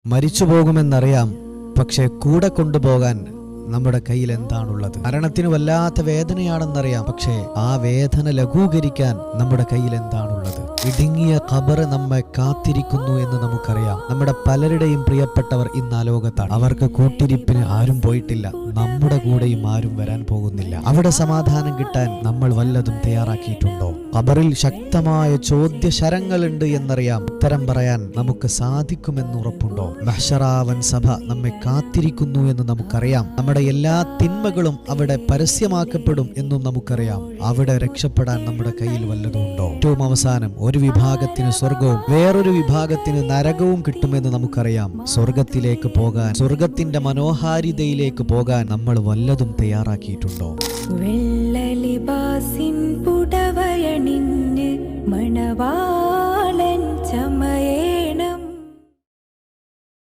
മരിച്ചു പോകുമെന്നറിയാം, പക്ഷെ കൂടെ കൊണ്ടുപോകാൻ നമ്മുടെ കയ്യിൽ എന്താണുള്ളത്? മരണത്തിന് വല്ലാത്ത വേദനയാണെന്നറിയാം, പക്ഷേ ആ വേദന ലഘൂകരിക്കാൻ നമ്മുടെ കയ്യിൽ എന്താണുള്ളത്? ഇടുങ്ങിയ ഖബർ നമ്മെ കാത്തിരിക്കുന്നു എന്ന് നമുക്കറിയാം. നമ്മുടെ പലരുടെയും പ്രിയപ്പെട്ടവർ ഇന്ന് ആ ലോകത്താണ്. അവർക്ക് കൂട്ടിരിപ്പിന് ആരും പോയിട്ടില്ല, നമ്മുടെ കൂടെയും ആരും വരാൻ പോകുന്നില്ല. അവിടെ സമാധാനം കിട്ടാൻ നമ്മൾ വല്ലതും തയ്യാറാക്കിയിട്ടുണ്ടോ? ഖബറിൽ ശക്തമായ ചോദ്യശരങ്ങളുണ്ട് എന്നറിയാം. ഉത്തരം പറയാൻ നമുക്ക് സാധിക്കുമെന്ന് ഉറപ്പുണ്ടോ? മഹ്ശറാവൻ സഭ നമ്മെ കാത്തിരിക്കുന്നു എന്ന് നമുക്കറിയാം. നമ്മുടെ എല്ലാ തിന്മകളും അവിടെ പരസ്യമാക്കപ്പെടും എന്നും നമുക്കറിയാം. അവിടെ രക്ഷപ്പെടാൻ നമ്മുടെ കയ്യിൽ വല്ലതും ഉണ്ടോ? ഏറ്റവും അവസാനം ഒരു വിഭാഗത്തിന് സ്വർഗവും വേറൊരു വിഭാഗത്തിന് നരകവും കിട്ടുമെന്ന് നമുക്കറിയാം. സ്വർഗത്തിലേക്ക് പോകാൻ, സ്വർഗത്തിന്റെ മനോഹാരിതയിലേക്ക് പോകാൻ നമ്മൾ വല്ലതും തയ്യാറാക്കിയിട്ടുണ്ടോ? വെള്ളലിബാസിൻ പുടവയണിഞ്ഞ് മണവാളൻ ചമയേ